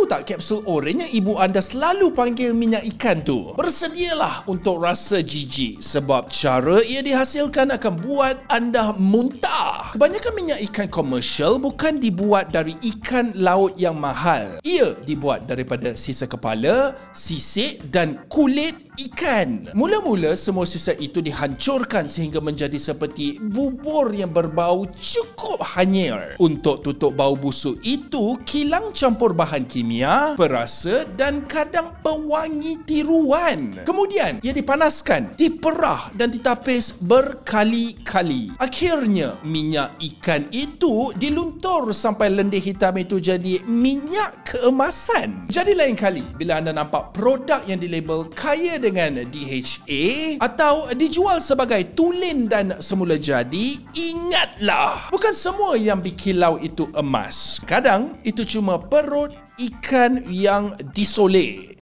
tak kapsul oren yang ibu anda selalu panggil minyak ikan tu? Bersedialah untuk rasa jijik sebab cara ia dihasilkan akan buat anda muntah. Kebanyakan minyak ikan komersial bukan dibuat dari ikan laut yang mahal. Ia dibuat daripada sisa kepala, sisik dan kulit ikan. Mula-mula semua sisa itu dihancurkan sehingga menjadi seperti bubur yang berbau cukup hanyir. Untuk tutup bau busuk itu, kilang campur bahan kimia, perasa dan kadang pewangi tiruan. Kemudian ia dipanaskan, diperah dan ditapis berkali-kali. Akhirnya minyak ikan itu diluntur sampai lendir hitam itu jadi minyak keemasan. Jadi lain kali bila anda nampak produk yang dilabel kaya dengan DHA atau dijual sebagai tulen dan semula jadi, ingatlah, bukan semua yang berkilau itu emas. Kadang itu cuma perut ikan yang disolek.